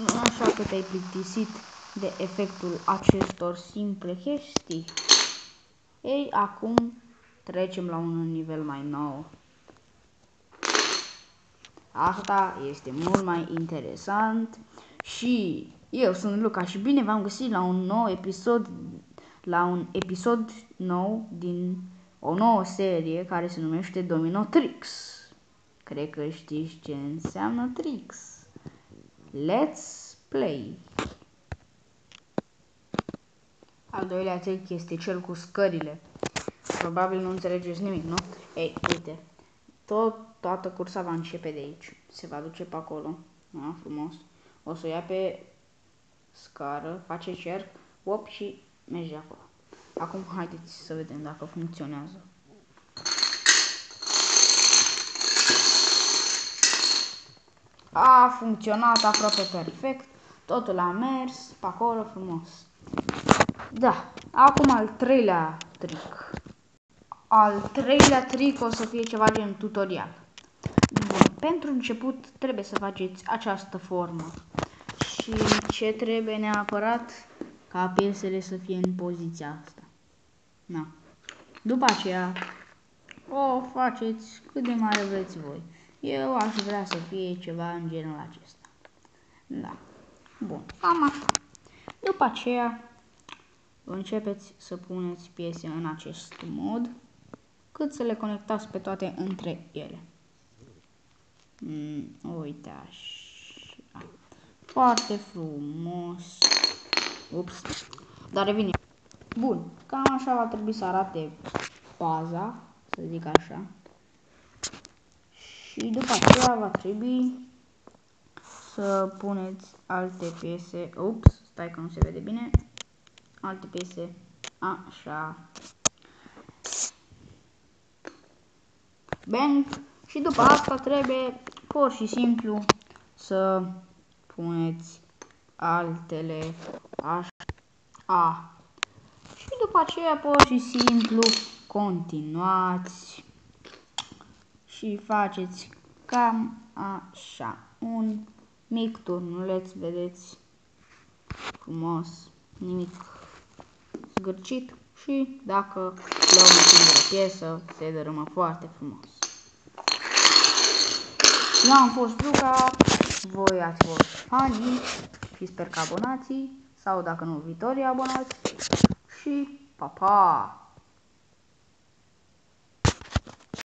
Așa că te-ai plictisit de efectul acestor simple chestii. Ei, acum trecem la un nivel mai nou. Asta este mult mai interesant și eu sunt Luca și bine v-am găsit la un episod nou din o nouă serie care se numește Domino Tricks. Cred că știți ce înseamnă tricks. Let's play! Al doilea trick este cel cu scările. Probabil nu înțelegeți nimic, nu? Ei, uite. Toată cursa va începe de aici. Se va duce pe acolo. Da, frumos. O să o ia pe scară, face cerc, op și merge acolo. Acum haideți să vedem dacă funcționează. A funcționat aproape perfect. Totul a mers pe acolo frumos. Da, acum al treilea trick. Al treilea trick o să fie ceva gen tutorial. Bun, pentru început trebuie să faceți această formă. Și ce trebuie neapărat? Ca piesele să fie în poziția asta. Da. După aceea o faceți cât de mare vreți voi. Eu aș vrea să fie ceva în genul acesta. Da. Bun, cam așa. După aceea începeți să puneți piese în acest mod, cât să le conectați pe toate între ele. Uite așa. Foarte frumos. Ups. Dar revine. Bun. Cam așa va trebui să arate baza, să zic așa. Și după aceea va trebui să puneți alte piese. Ups, stai că nu se vede bine. Alte piese. Așa. Bang. Și după asta trebuie pur și simplu să puneți altele așa. Și după aceea pur și simplu continuați și faceți cam așa. Un mic turnuleț, vedeți, frumos, nimic zgârcit și dacă luăm o singură piesă, se dărâmă foarte frumos. Eu am fost Luca, voi ați fost fanii și sper că abonații, sau dacă nu viitorii abonați și pa, pa!